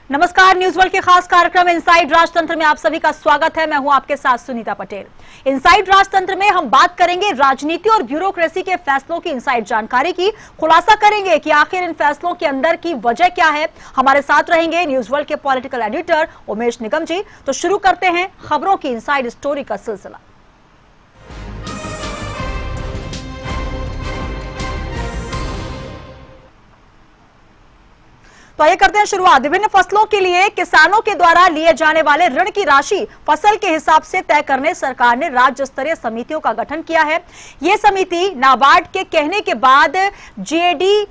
नमस्कार, news world के खास कार्यक्रम इनसाइड राजतंत्र में आप सभी का स्वागत है। मैं हूं आपके साथ सुनीता पटेल। इनसाइड राजतंत्र में हम बात करेंगे राजनीति और ब्यूरोक्रेसी के फैसलों की इनसाइड जानकारी की। खुलासा करेंगे कि आखिर इन फैसलों के अंदर की वजह क्या है। हमारे साथ रहेंगे न्यूज वर्ल्ड के पॉलिटिकल एडिटर उमेश निगम जी। तो शुरू करते हैं खबरों की इनसाइड स्टोरी का सिलसिला। तो ये करते हैं शुरुआत। विभिन्न फसलों के लिए किसानों के द्वारा लिए जाने वाले ऋण की राशि फसल के हिसाब से तय करने सरकार ने राज्य स्तरीय समितियों का गठन किया है। ये समिति नाबार्ड के कहने के बाद जेडी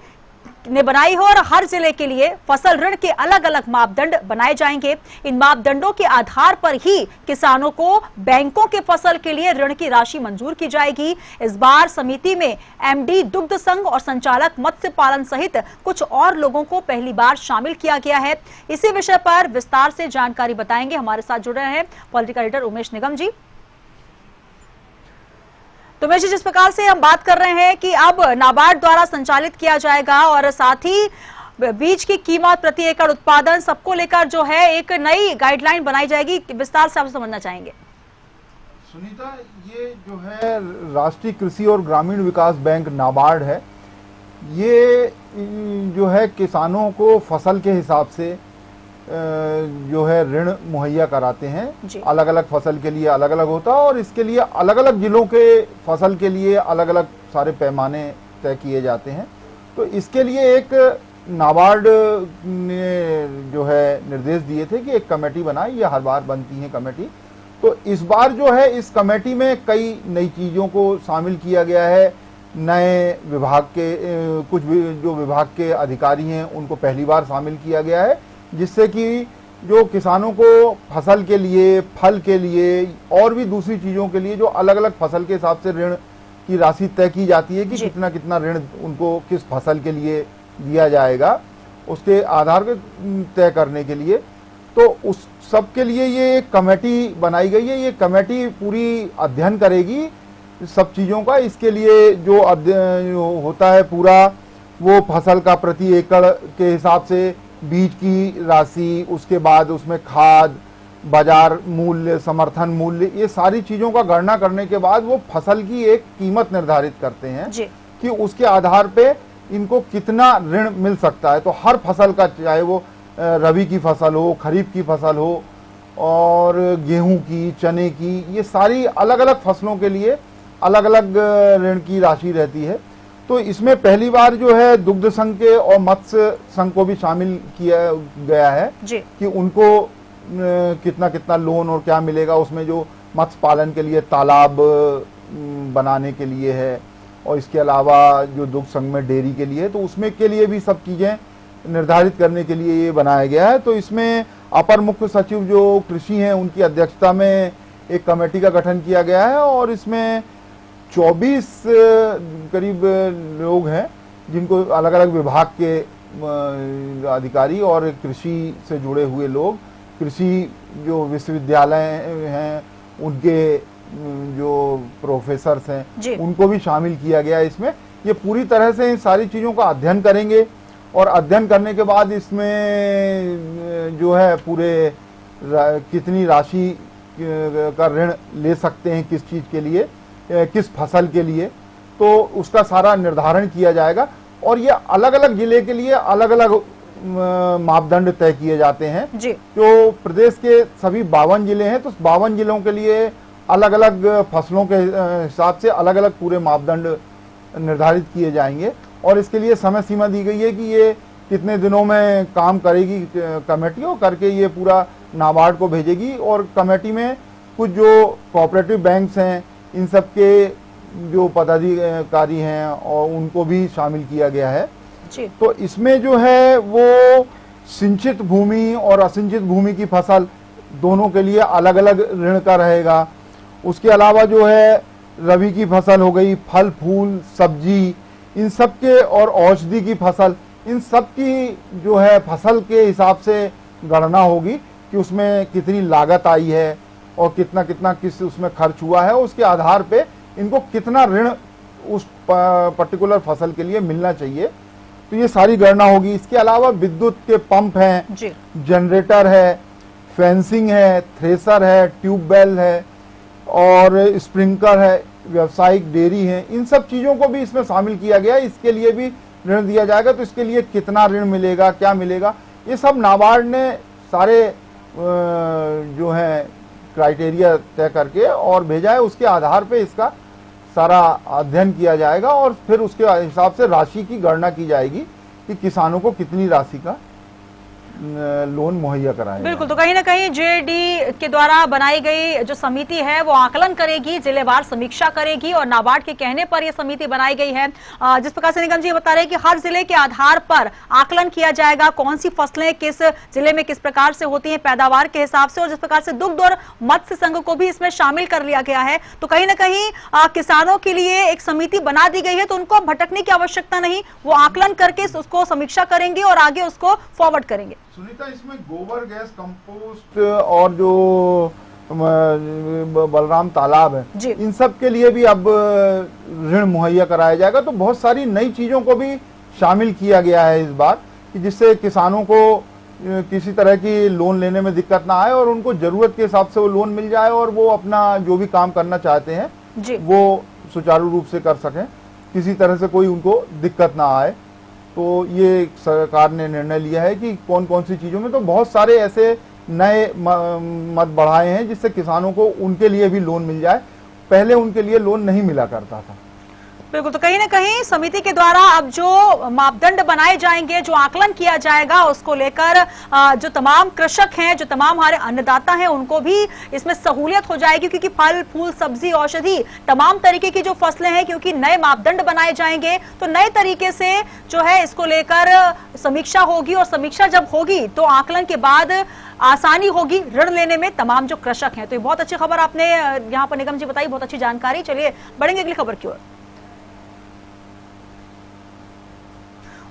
ने बनाई है और हर जिले के लिए फसल ऋण के अलग अलग मापदंड बनाए जाएंगे। इन मापदंडों के आधार पर ही किसानों को बैंकों के फसल के लिए ऋण की राशि मंजूर की जाएगी। इस बार समिति में एमडी दुग्ध संघ और संचालक मत्स्य पालन सहित कुछ और लोगों को पहली बार शामिल किया गया है। इसी विषय पर विस्तार से जानकारी बताएंगे। हमारे साथ जुड़ रहे हैं पॉलिटिकल एडिटर उमेश निगम जी। तो उमेश जी, जिस प्रकार से हम बात कर रहे हैं कि अब नाबार्ड द्वारा संचालित किया जाएगा और साथ ही बीज की कीमत, प्रति एकड़ उत्पादन, सबको लेकर जो है एक नई गाइडलाइन बनाई जाएगी, विस्तार से आप समझना चाहेंगे। सुनीता, ये जो है राष्ट्रीय कृषि और ग्रामीण विकास बैंक नाबार्ड है। ये जो है किसानों को फसल के हिसाब से जो है ऋण मुहैया कराते हैं। अलग अलग फसल के लिए अलग अलग होता है और इसके लिए अलग अलग जिलों के फसल के लिए अलग अलग सारे पैमाने तय किए जाते हैं। तो इसके लिए एक नाबार्ड ने जो है निर्देश दिए थे कि एक कमेटी बनाई। ये हर बार बनती है कमेटी। तो इस बार जो है इस कमेटी में कई नई चीज़ों को शामिल किया गया है। नए विभाग के कुछ जो विभाग के अधिकारी हैं उनको पहली बार शामिल किया गया है, जिससे कि जो किसानों को फसल के लिए, फल के लिए और भी दूसरी चीज़ों के लिए जो अलग अलग फसल के हिसाब से ऋण की राशि तय की जाती है कि कितना कितना ऋण उनको किस फसल के लिए दिया जाएगा, उसके आधार पर तय करने के लिए। तो उस सब के लिए ये एक कमेटी बनाई गई है। ये कमेटी पूरी अध्ययन करेगी सब चीज़ों का। इसके लिए जो अध्ययन होता है पूरा, वो फसल का प्रति एकड़ के हिसाब से बीज की राशि, उसके बाद उसमें खाद, बाजार मूल्य, समर्थन मूल्य, ये सारी चीजों का गणना करने के बाद वो फसल की एक कीमत निर्धारित करते हैं कि उसके आधार पे इनको कितना ऋण मिल सकता है। तो हर फसल का, चाहे वो रबी की फसल हो, खरीफ की फसल हो और गेहूं की, चने की, ये सारी अलग अलग फसलों के लिए अलग अलग ऋण की राशि रहती है। तो इसमें पहली बार जो है दुग्ध संघ के और मत्स्य संघ को भी शामिल किया गया है कि उनको कितना कितना लोन और क्या मिलेगा। उसमें जो मत्स्य पालन के लिए तालाब बनाने के लिए है और इसके अलावा जो दुग्ध संघ में डेयरी के लिए, तो उसमें के लिए भी सब चीज़ें निर्धारित करने के लिए ये बनाया गया है। तो इसमें अपर मुख्य सचिव जो कृषि हैं उनकी अध्यक्षता में एक कमेटी का गठन किया गया है और इसमें 24 करीब लोग हैं जिनको अलग अलग विभाग के अधिकारी और कृषि से जुड़े हुए लोग, कृषि जो विश्वविद्यालय हैं उनके जो प्रोफेसर्स हैं उनको भी शामिल किया गया है इसमें। ये पूरी तरह से इन सारी चीज़ों का अध्ययन करेंगे और अध्ययन करने के बाद इसमें जो है पूरे कितनी राशि का ऋण ले सकते हैं, किस चीज़ के लिए, किस फसल के लिए, तो उसका सारा निर्धारण किया जाएगा। और ये अलग अलग जिले के लिए अलग अलग मापदंड तय किए जाते हैं। जो प्रदेश के सभी 52 जिले हैं, तो 52 जिलों के लिए अलग अलग फसलों के हिसाब से अलग अलग पूरे मापदंड निर्धारित किए जाएंगे और इसके लिए समय सीमा दी गई है कि ये कितने दिनों में काम करेगी कमेटी और करके ये पूरा नाबार्ड को भेजेगी। और कमेटी में कुछ जो कोऑपरेटिव बैंक्स हैं, इन सब के जो पदाधिकारी हैं और उनको भी शामिल किया गया है। तो इसमें जो है वो सिंचित भूमि और असिंचित भूमि की फसल दोनों के लिए अलग अलग ऋण का रहेगा। उसके अलावा जो है रबी की फसल हो गई, फल फूल सब्जी, इन सब के, और औषधि की फसल, इन सब की जो है फसल के हिसाब से गणना होगी कि उसमें कितनी लागत आई है और कितना कितना किस उसमें खर्च हुआ है। उसके आधार पे इनको कितना ऋण उस पर्टिकुलर फसल के लिए मिलना चाहिए। तो ये सारी गणना होगी। इसके अलावा विद्युत के पंप हैं, जनरेटर है, फेंसिंग है, थ्रेसर है, ट्यूबवेल है और स्प्रिंकलर है, व्यावसायिक डेयरी है, इन सब चीजों को भी इसमें शामिल किया गया है। इसके लिए भी ऋण दिया जाएगा। तो इसके लिए कितना ऋण मिलेगा, क्या मिलेगा, ये सब नाबार्ड ने सारे जो है क्राइटेरिया तय करके और भेजा है। उसके आधार पे इसका सारा अध्ययन किया जाएगा और फिर उसके हिसाब से राशि की गणना की जाएगी कि किसानों को कितनी राशि का लोन मुहैया कराया। बिल्कुल, तो कहीं ना कहीं जेडी के द्वारा बनाई गई जो समिति है वो आकलन करेगी, जिलेवार समीक्षा करेगी और नाबार्ड के कहने पर यह समिति बनाई गई है। जिस प्रकार से निगम जी बता रहे हैं कि हर जिले के आधार पर आकलन किया जाएगा, कौन सी फसलें किस जिले में किस प्रकार से होती हैं पैदावार के हिसाब से, और जिस प्रकार से दुग्ध और मत्स्य संघ को भी इसमें शामिल कर लिया गया है। तो कहीं ना कहीं किसानों के लिए एक समिति बना दी गई है, तो उनको भटकने की आवश्यकता नहीं, वो आकलन करके उसको समीक्षा करेंगे और आगे उसको फॉरवर्ड करेंगे। सुनीता, इसमें गोबर गैस, कंपोस्ट और जो बलराम तालाब है, इन सब के लिए भी अब ऋण मुहैया कराया जाएगा। तो बहुत सारी नई चीजों को भी शामिल किया गया है इस बार, कि जिससे किसानों को किसी तरह की लोन लेने में दिक्कत ना आए और उनको जरूरत के हिसाब से वो लोन मिल जाए और वो अपना जो भी काम करना चाहते हैं वो सुचारू रूप से कर सकें, किसी तरह से कोई उनको दिक्कत ना आए। तो ये सरकार ने निर्णय लिया है कि कौन कौन सी चीजों में, तो बहुत सारे ऐसे नए मद बढ़ाए हैं जिससे किसानों को उनके लिए भी लोन मिल जाए। पहले उनके लिए लोन नहीं मिला करता था। बिल्कुल, तो कहीं ना कहीं समिति के द्वारा अब जो मापदंड बनाए जाएंगे, जो आकलन किया जाएगा, उसको लेकर जो तमाम कृषक हैं, जो तमाम हमारे अन्नदाता हैं, उनको भी इसमें सहूलियत हो जाएगी, क्योंकि फल, फूल, सब्जी, औषधि, तमाम तरीके की जो फसलें हैं, क्योंकि नए मापदंड बनाए जाएंगे तो नए तरीके से जो है इसको लेकर समीक्षा होगी और समीक्षा जब होगी तो आकलन के बाद आसानी होगी ऋण लेने में तमाम जो कृषक हैं। तो ये बहुत अच्छी खबर आपने यहाँ पर निगम जी बताई, बहुत अच्छी जानकारी। चलिए बढ़ेंगे अगली खबर की ओर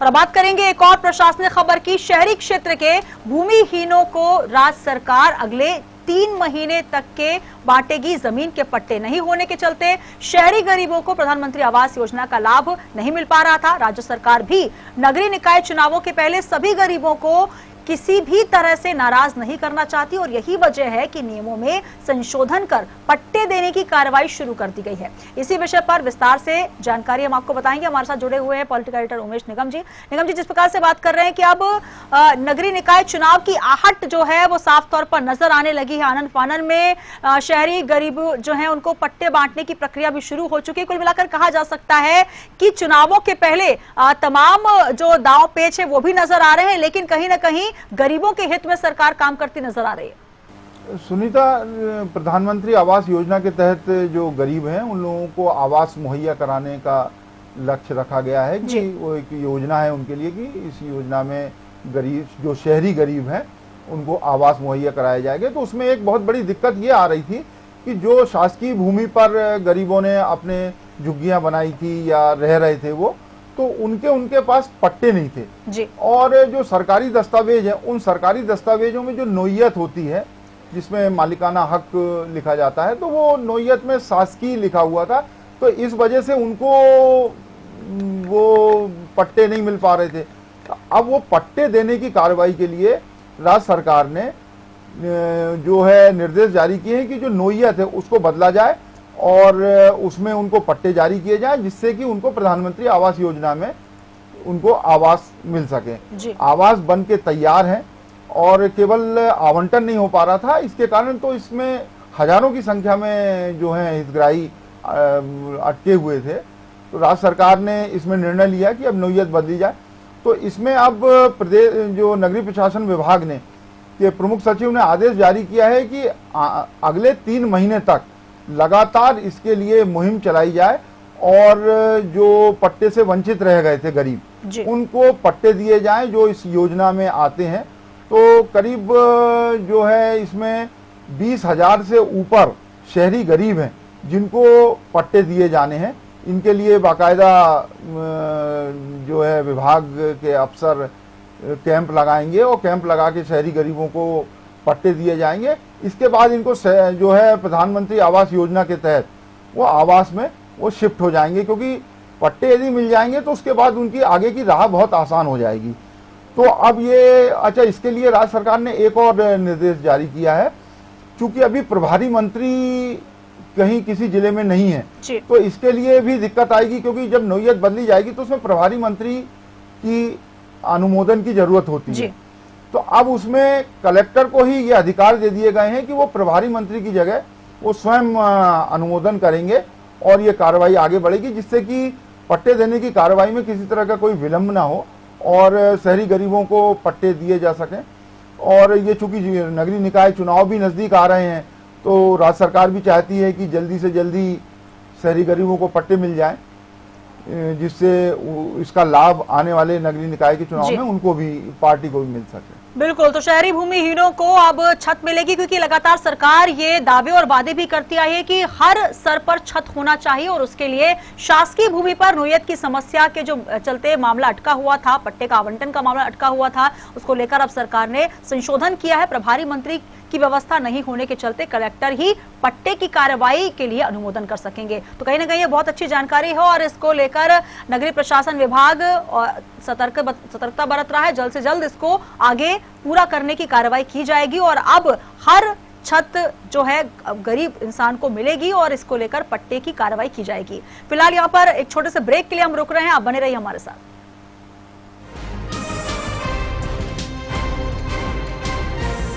और बात करेंगे एक और प्रशासनिक खबर की। शहरी क्षेत्र के भूमिहीनों को राज्य सरकार अगले 3 महीने तक के बांटेगी। जमीन के पट्टे नहीं होने के चलते शहरी गरीबों को प्रधानमंत्री आवास योजना का लाभ नहीं मिल पा रहा था। राज्य सरकार भी नगरीय निकाय चुनावों के पहले सभी गरीबों को किसी भी तरह से नाराज नहीं करना चाहती और यही वजह है कि नियमों में संशोधन कर पट्टे देने की कार्रवाई शुरू कर दी गई है। इसी विषय पर विस्तार से जानकारी हम आपको बताएंगे। हमारे साथ जुड़े हुए हैं पॉलिटिकल एडिटर उमेश निगम जी। निगम जी, जिस प्रकार से बात कर रहे हैं कि अब नगरीय निकाय चुनाव की आहट जो है वो साफ तौर पर नजर आने लगी है। आनन फानन में शहरी गरीब जो है उनको पट्टे बांटने की प्रक्रिया भी शुरू हो चुकी है। कुल मिलाकर कहा जा सकता है कि चुनावों के पहले तमाम जो दांव पेच है वो भी नजर आ रहे हैं, लेकिन कहीं ना कहीं गरीबों के हित में सरकार काम करती नजर आ रही है। सुनीता, प्रधानमंत्री आवास योजना के तहत जो गरीब हैं उन लोगों को आवास मुहैया कराने का लक्ष्य रखा गया है कि वो एक योजना है उनके लिए कि इस योजना में गरीब जो शहरी गरीब हैं उनको आवास मुहैया कराया जाएगा। तो उसमें एक बहुत बड़ी दिक्कत ये आ रही थी कि जो शासकीय भूमि पर गरीबों ने अपने झुग्गियां बनाई थी या रह रहे थे वो, तो उनके पास पट्टे नहीं थे जी। और जो सरकारी दस्तावेज है उन सरकारी दस्तावेजों में जो नोयत होती है जिसमें मालिकाना हक लिखा जाता है, तो वो नोयत में शासकीय लिखा हुआ था। तो इस वजह से उनको वो पट्टे नहीं मिल पा रहे थे। अब वो पट्टे देने की कार्रवाई के लिए राज्य सरकार ने जो है निर्देश जारी किए हैं कि जो नोयत है उसको बदला जाए और उसमें उनको पट्टे जारी किए जाएं, जिससे कि उनको प्रधानमंत्री आवास योजना में उनको आवास मिल सके। आवास बन के तैयार है और केवल आवंटन नहीं हो पा रहा था, इसके कारण तो इसमें हजारों की संख्या में जो है हितग्राही अटके हुए थे। तो राज्य सरकार ने इसमें निर्णय लिया कि अब नोयत बदली जाए। तो इसमें अब प्रदेश जो नगरीय प्रशासन विभाग ने के प्रमुख सचिव ने आदेश जारी किया है कि अगले 3 महीने तक लगातार इसके लिए मुहिम चलाई जाए और जो पट्टे से वंचित रह गए थे गरीब उनको पट्टे दिए जाएं जो इस योजना में आते हैं। तो करीब जो है इसमें 20,000 से ऊपर शहरी गरीब हैं जिनको पट्टे दिए जाने हैं। इनके लिए बाकायदा जो है विभाग के अफसर कैंप लगाएंगे और कैंप लगा के शहरी गरीबों को पट्टे दिए जाएंगे। इसके बाद इनको जो है प्रधानमंत्री आवास योजना के तहत वो आवास में वो शिफ्ट हो जाएंगे, क्योंकि पट्टे यदि मिल जाएंगे तो उसके बाद उनकी आगे की राह बहुत आसान हो जाएगी। तो अब ये अच्छा, इसके लिए राज्य सरकार ने एक और निर्देश जारी किया है। चूंकि अभी प्रभारी मंत्री कहीं किसी जिले में नहीं है, तो इसके लिए भी दिक्कत आएगी, क्योंकि जब नौयत बदली जाएगी तो उसमें प्रभारी मंत्री की अनुमोदन की जरूरत होती है। तो अब उसमें कलेक्टर को ही ये अधिकार दे दिए गए हैं कि वो प्रभारी मंत्री की जगह वो स्वयं अनुमोदन करेंगे और ये कार्रवाई आगे बढ़ेगी, जिससे कि पट्टे देने की कार्रवाई में किसी तरह का कोई विलंब ना हो और शहरी गरीबों को पट्टे दिए जा सकें। और ये चूंकि नगरीय निकाय चुनाव भी नजदीक आ रहे हैं, तो राज्य सरकार भी चाहती है कि जल्दी से जल्दी शहरी गरीबों को पट्टे मिल जाएं, जिससे इसका लाभ आने वाले नगरीय निकाय के चुनाव में उनको भी, पार्टी को भी मिल सके। बिल्कुल, तो शहरी भूमिहीनों को अब छत मिलेगी, क्योंकि लगातार सरकार ये दावे और वादे भी करती आई है कि हर स्तर पर छत होना चाहिए और उसके लिए शासकीय भूमि पर नोयत की समस्या के जो चलते मामला अटका हुआ था, पट्टे का आवंटन का मामला अटका हुआ था, उसको लेकर अब सरकार ने संशोधन किया है। प्रभारी मंत्री की व्यवस्था नहीं होने के चलते कलेक्टर ही पट्टे की कार्रवाई के लिए अनुमोदन कर सकेंगे। तो कहीं ना कहीं ये बहुत अच्छी जानकारी है और इसको लेकर नगरीय प्रशासन विभाग सतर्कता बरत रहा है। जल्द से जल्द इसको आगे पूरा करने की कार्रवाई की जाएगी और अब हर छत जो है गरीब इंसान को मिलेगी और इसको लेकर पट्टे की कार्रवाई की जाएगी। फिलहाल यहाँ पर एक छोटे से ब्रेक के लिए हम रुक रहे हैं, आप बने रहिए हमारे साथ।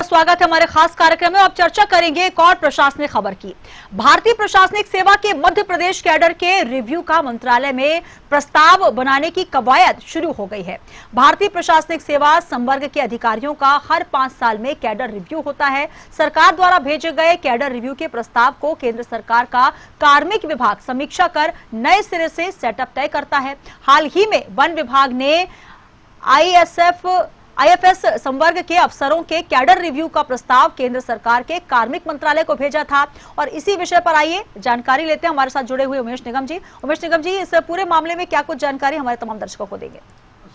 स्वागत है हमारे खास कार्यक्रम में। अब चर्चा करेंगे एक और प्रशासनिक खबर की। भारतीय प्रशासनिक सेवा के मध्य प्रदेश कैडर के रिव्यू का मंत्रालय में प्रस्ताव बनाने की कवायद शुरू हो गई है। भारतीय प्रशासनिक सेवा संवर्ग के अधिकारियों का हर 5 साल में कैडर रिव्यू होता है। सरकार द्वारा भेजे गए कैडर रिव्यू के प्रस्ताव को केंद्र सरकार का कार्मिक विभाग समीक्षा कर नए सिरे से सेटअप तय करता है। हाल ही में वन विभाग ने आईएफएस संवर्ग के अफसरों के कैडर रिव्यू का प्रस्ताव केंद्र सरकार के कार्मिक मंत्रालय को भेजा था और इसी विषय पर आइए जानकारी लेते हैं। हमारे साथ जुड़े हुए उमेश निगम जी। उमेश निगम जी, इस पूरे मामले में क्या कुछ जानकारी हमारे तमाम दर्शकों को देंगे?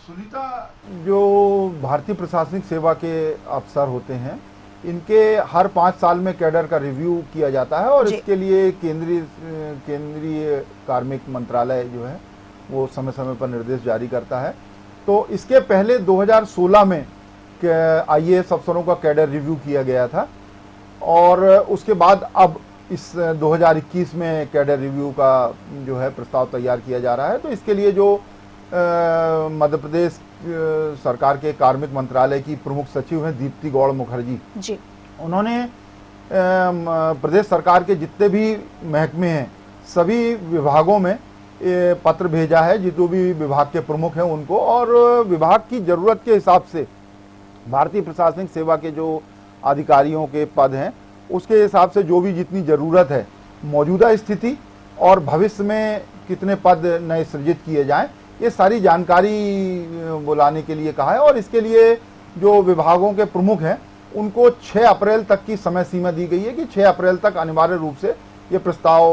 सुनीता, जो भारतीय प्रशासनिक सेवा के अफसर होते हैं, इनके हर 5 साल में कैडर का रिव्यू किया जाता है और इसके लिए केंद्रीय कार्मिक मंत्रालय जो है वो समय समय पर निर्देश जारी करता है। तो इसके पहले 2016 में आईएएस अफसरों का कैडर रिव्यू किया गया था और उसके बाद अब इस 2021 में कैडर रिव्यू का जो है प्रस्ताव तैयार किया जा रहा है। तो इसके लिए जो मध्य प्रदेश सरकार के कार्मिक मंत्रालय की प्रमुख सचिव हैं दीप्ति गौड़ मुखर्जी जी, उन्होंने प्रदेश सरकार के जितने भी महकमे हैं सभी विभागों में पत्र भेजा है, जो भी विभाग के प्रमुख हैं उनको, और विभाग की जरूरत के हिसाब से भारतीय प्रशासनिक सेवा के जो अधिकारियों के पद हैं उसके हिसाब से जो भी जितनी जरूरत है, मौजूदा स्थिति और भविष्य में कितने पद नए सृजित किए जाएं, ये सारी जानकारी बुलाने के लिए कहा है। और इसके लिए जो विभागों के प्रमुख हैं उनको 6 अप्रैल तक की समय सीमा दी गई है कि 6 अप्रैल तक अनिवार्य रूप से ये प्रस्ताव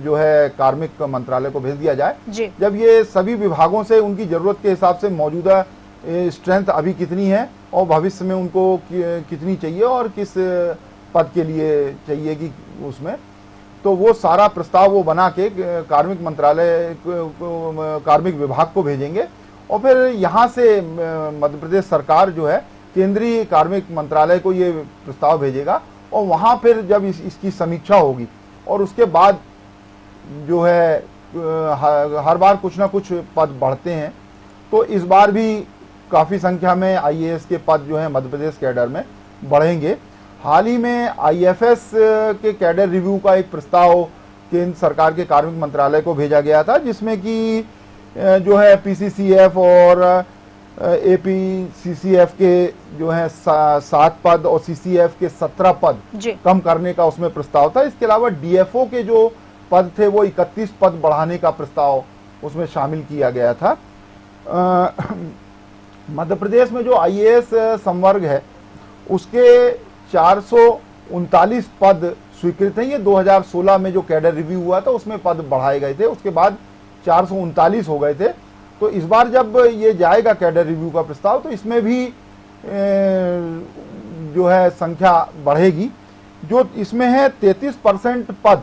जो है कार्मिक मंत्रालय को भेज दिया जाए। जब ये सभी विभागों से उनकी जरूरत के हिसाब से मौजूदा स्ट्रेंथ अभी कितनी है और भविष्य में उनको कितनी चाहिए और किस पद के लिए चाहिए कि उसमें, तो वो सारा प्रस्ताव वो बना के कार्मिक मंत्रालय कार्मिक विभाग को भेजेंगे और फिर यहाँ से मध्य प्रदेश सरकार जो है केंद्रीय कार्मिक मंत्रालय को ये प्रस्ताव भेजेगा और वहाँ फिर जब इसकी समीक्षा होगी और उसके बाद जो है हर बार कुछ ना कुछ पद बढ़ते हैं, तो इस बार भी काफ़ी संख्या में आईएएस के पद जो है मध्य प्रदेश कैडर में बढ़ेंगे। हाल ही में आईएफएस के कैडर रिव्यू का एक प्रस्ताव केंद्र सरकार के कार्मिक मंत्रालय को भेजा गया था, जिसमें कि जो है पीसीसीएफ और एपीसीसीएफ के जो है 7 पद और सीसीएफ के 17 पद कम करने का उसमें प्रस्ताव था। इसके अलावा डीएफओ के जो पद थे वो 31 पद बढ़ाने का प्रस्ताव उसमें शामिल किया गया था। मध्य प्रदेश में जो आईएएस संवर्ग है उसके 439 पद स्वीकृत हैं। ये 2016 में जो कैडर रिव्यू हुआ था उसमें पद बढ़ाए गए थे, उसके बाद 439 हो गए थे। तो इस बार जब ये जाएगा कैडर रिव्यू का प्रस्ताव तो इसमें भी जो है संख्या बढ़ेगी। जो इसमें है 33% पद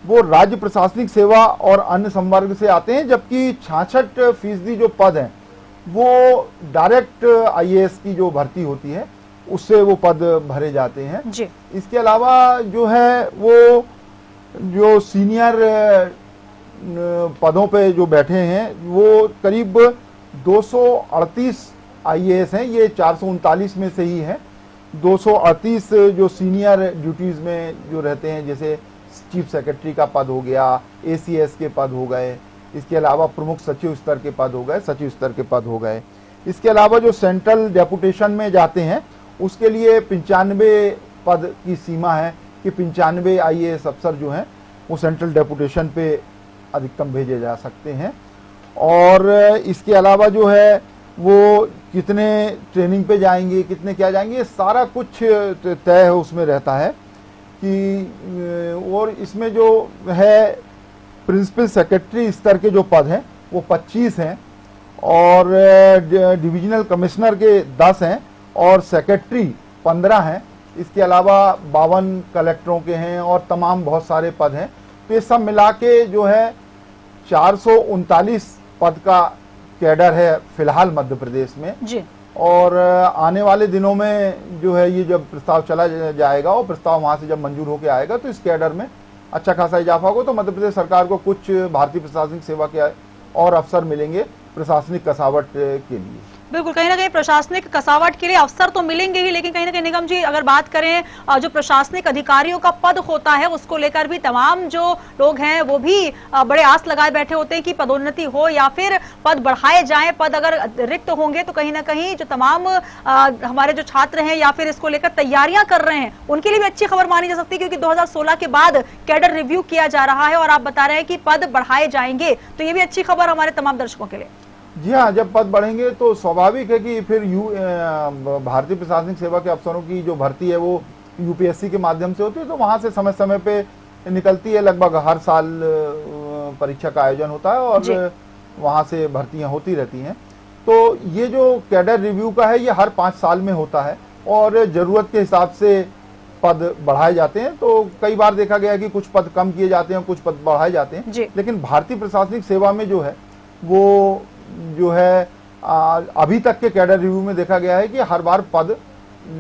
वो राज्य प्रशासनिक सेवा और अन्य संवर्ग से आते हैं, जबकि 66% जो पद हैं वो डायरेक्ट आईएएस की जो भर्ती होती है उससे वो पद भरे जाते हैं जी। इसके अलावा जो है वो जो सीनियर पदों पे जो बैठे हैं वो करीब 238 आईएएस हैं। ये 439 में से ही है। 238 जो सीनियर ड्यूटीज में जो रहते हैं, जैसे चीफ सेक्रेटरी का पद हो गया, एसीएस के पद हो गए, इसके अलावा प्रमुख सचिव स्तर के पद हो गए, सचिव स्तर के पद हो गए। इसके अलावा जो सेंट्रल डेपुटेशन में जाते हैं उसके लिए 95 पद की सीमा है कि 95 आईएएस अफसर जो हैं वो सेंट्रल डेपुटेशन पे अधिकतम भेजे जा सकते हैं। और इसके अलावा जो है वो कितने ट्रेनिंग पे जाएंगे, कितने क्या जाएंगे, ये सारा कुछ तय उसमें रहता है कि और इसमें जो है प्रिंसिपल सेक्रेटरी स्तर के जो पद हैं वो 25 हैं और डिविजनल कमिश्नर के 10 हैं और सेक्रेटरी 15 हैं। इसके अलावा 52 कलेक्टरों के हैं और तमाम बहुत सारे पद हैं। तो ये सब मिला के जो है 439 पद का कैडर है फिलहाल मध्य प्रदेश में जी। और आने वाले दिनों में जो है ये जब प्रस्ताव चला जाएगा और प्रस्ताव वहां से जब मंजूर होकर आएगा तो इस कैडर में अच्छा खासा इजाफा होगा। तो मध्य प्रदेश सरकार को कुछ भारतीय प्रशासनिक सेवा के और अवसर मिलेंगे प्रशासनिक कसावट के लिए। बिल्कुल, कहीं ना कहीं प्रशासनिक कसावट के लिए अवसर तो मिलेंगे ही, लेकिन कहीं ना कहीं निगम जी अगर बात करें जो प्रशासनिक अधिकारियों का पद होता है उसको लेकर भी तमाम जो लोग हैं वो भी बड़े आस लगाए बैठे होते हैं कि पदोन्नति हो या फिर पद बढ़ाए जाएं। पद अगर रिक्त होंगे तो कहीं ना कहीं जो तमाम हमारे जो छात्र हैं या फिर इसको लेकर तैयारियां कर रहे हैं उनके लिए भी अच्छी खबर मानी जा सकती है, क्योंकि 2016 के बाद कैडर रिव्यू किया जा रहा है और आप बता रहे हैं कि पद बढ़ाए जाएंगे, तो ये भी अच्छी खबर हमारे तमाम दर्शकों के लिए। जी हाँ, जब पद बढ़ेंगे तो स्वाभाविक है कि फिर भारतीय प्रशासनिक सेवा के अफसरों की जो भर्ती है वो यूपीएससी के माध्यम से होती है, तो वहां से समय समय पे निकलती है। लगभग हर साल परीक्षा का आयोजन होता है और वहां से भर्तियां होती रहती हैं। तो ये जो कैडर रिव्यू का है ये हर 5 साल में होता है और जरूरत के हिसाब से पद बढ़ाए जाते हैं। तो कई बार देखा गया कि कुछ पद कम किए जाते हैं, कुछ पद बढ़ाए जाते हैं, लेकिन भारतीय प्रशासनिक सेवा में जो है वो जो है अभी तक के कैडर रिव्यू में देखा गया है कि हर बार पद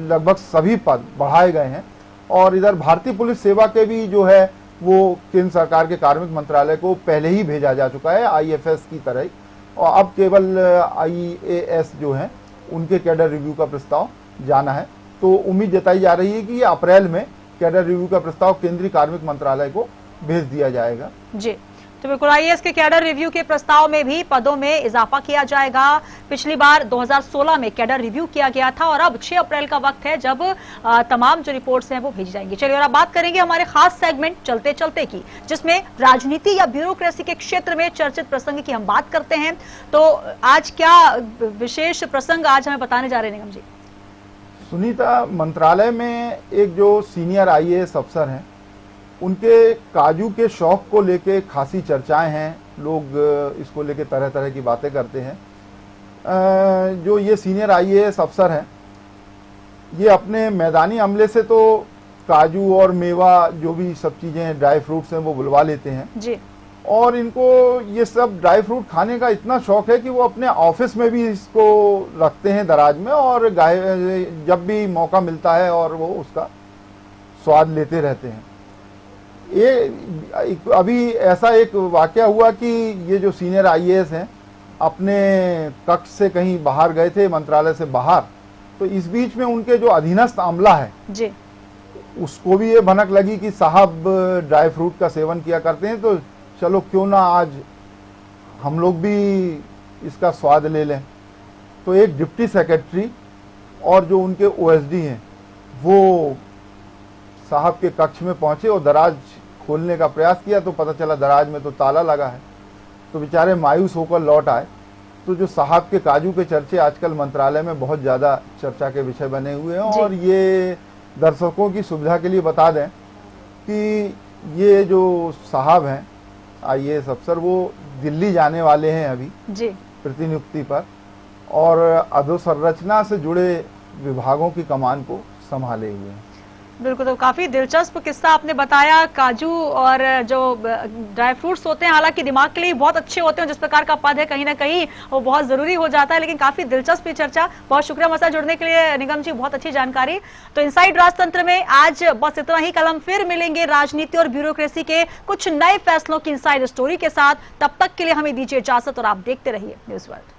लगभग सभी पद बढ़ाए गए हैं। और इधर भारतीय पुलिस सेवा के भी जो है वो केंद्र सरकार के कार्मिक मंत्रालय को पहले ही भेजा जा चुका है आईएफएस की तरह ही, और अब केवल आईएएस जो है उनके कैडर रिव्यू का प्रस्ताव जाना है। तो उम्मीद जताई जा रही है कि ये अप्रैल में कैडर रिव्यू का प्रस्ताव केंद्रीय कार्मिक मंत्रालय को भेज दिया जाएगा। जी, तो बिल्कुल आईएएस के कैडर रिव्यू के प्रस्ताव में भी पदों में इजाफा किया जाएगा। पिछली बार 2016 में कैडर रिव्यू किया गया था और अब 6 अप्रैल का वक्त है जब तमाम जो रिपोर्ट्स हैं वो भेजी जाएंगी। चलिए और अब बात करेंगे हमारे खास सेगमेंट चलते चलते की, जिसमें राजनीति या ब्यूरोक्रेसी के क्षेत्र में चर्चित प्रसंग की हम बात करते हैं। तो आज क्या विशेष प्रसंग आज हमें बताने जा रहे हैं निगम जी? सुनीता, मंत्रालय में एक जो सीनियर आईएएस अफसर हैं उनके काजू के शौक को लेके खासी चर्चाएं हैं। लोग इसको लेके तरह तरह की बातें करते हैं। जो ये सीनियर आईएएस अफसर हैं ये अपने मैदानी अमले से तो काजू और मेवा जो भी सब चीजें ड्राई फ्रूट्स हैं वो बुलवा लेते हैं जी। और इनको ये सब ड्राई फ्रूट खाने का इतना शौक है कि वो अपने ऑफिस में भी इसको रखते हैं दराज में और जब भी मौका मिलता है और वो उसका स्वाद लेते रहते हैं। ये अभी ऐसा एक वाकया हुआ कि ये जो सीनियर आईएएस हैं अपने कक्ष से कहीं बाहर गए थे, मंत्रालय से बाहर, तो इस बीच में उनके जो अधीनस्थ अमला है जी, उसको भी ये भनक लगी कि साहब ड्राई फ्रूट का सेवन किया करते हैं, तो चलो क्यों ना आज हम लोग भी इसका स्वाद ले लें। तो एक डिप्टी सेक्रेटरी और जो उनके ओएसडी हैं वो साहब के कक्ष में पहुंचे और दराज खोलने का प्रयास किया तो पता चला दराज में तो ताला लगा है। तो बेचारे मायूस होकर लौट आए। तो जो साहब के काजू के चर्चे आजकल मंत्रालय में बहुत ज़्यादा चर्चा के विषय बने हुए हैं और ये दर्शकों की सुविधा के लिए बता दें कि ये जो साहब हैं आईएएस अफसर वो दिल्ली जाने वाले हैं अभी जी प्रतिनियुक्ति पर और अधोसंरचना से जुड़े विभागों की कमान को संभाले हुए हैं। बिल्कुल, तो काफी दिलचस्प किस्सा आपने बताया। काजू और जो ड्राई फ्रूट्स होते हैं हालांकि दिमाग के लिए बहुत अच्छे होते हैं, जिस प्रकार का पद है कहीं ना कहीं वो बहुत जरूरी हो जाता है, लेकिन काफी दिलचस्प ये चर्चा। बहुत शुक्रिया हमारे साथ जुड़ने के लिए निगम जी, बहुत अच्छी जानकारी। तो इनसाइड राजतंत्र में आज बस इतना ही। कल हम फिर मिलेंगे राजनीति और ब्यूरोक्रेसी के कुछ नए फैसलों की इनसाइड स्टोरी के साथ। तब तक के लिए हमें दीजिए इजाजत और आप देखते रहिए न्यूज़ वर्ल्ड।